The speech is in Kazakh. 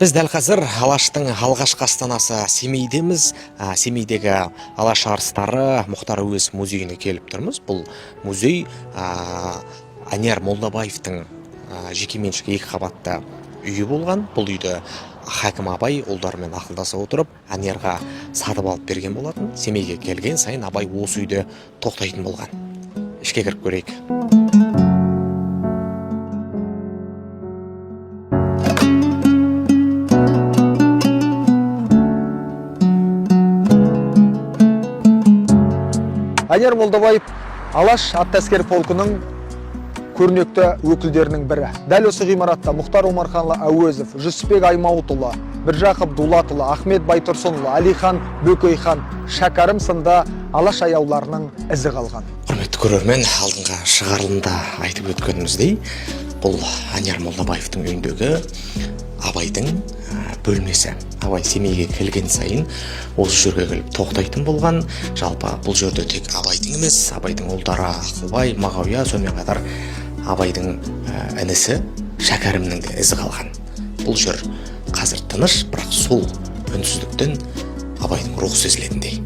Біз дәл қазір Алаштың алғашқы астанасы Семейдеміз. Семейдегі Алаш арыстары Мұхтар Әуезов музейіне келіп тұрмыз. Бұл музей Анияр Молдабаевтың жекеменшік 2 қабатты үйі болған. Бұл үйді Хакім Абай ұлдарымен ақылдаса отырып, Аниярға сатып алып берген болатын. Семейге келген сайын Абай осы үйде тоқтайтын болған. Ішке кіріп көрейік. Анияр Молдабаев Алаш атты әскер полкының көрнекті өкілдерінің бірі. Дәл осы ғимаратта Мұхтар Омарханұлы Әуезов, Жүсіпбек Аймауытұлы, Міржақып Дулатұлы, Ахмет Байтұрсынұлы, Әлихан Бөкейхан, Шәкәрім сынды Алаш аяуларының ізі қалған. Құрметті көрермен, алдыңғы шығарылымда айтып өткеніміздей, бұл Анияр Молдабаевтың үйіндегі Абайдың бөлмесі. Абай Семейге келген сайын осы жерге келіп тоқтайтын болған. Жалпы бұл жерде тек Абайдың емес, Абайдың ұлдары Ақылбай, Мағауия, сонымен қатар Абайдың інісі Шәкәрімнің де ізі қалған. Бұл жер қазір тыныш, бірақ сол үнсіздіктен Абайдың рухы сезілетіндей.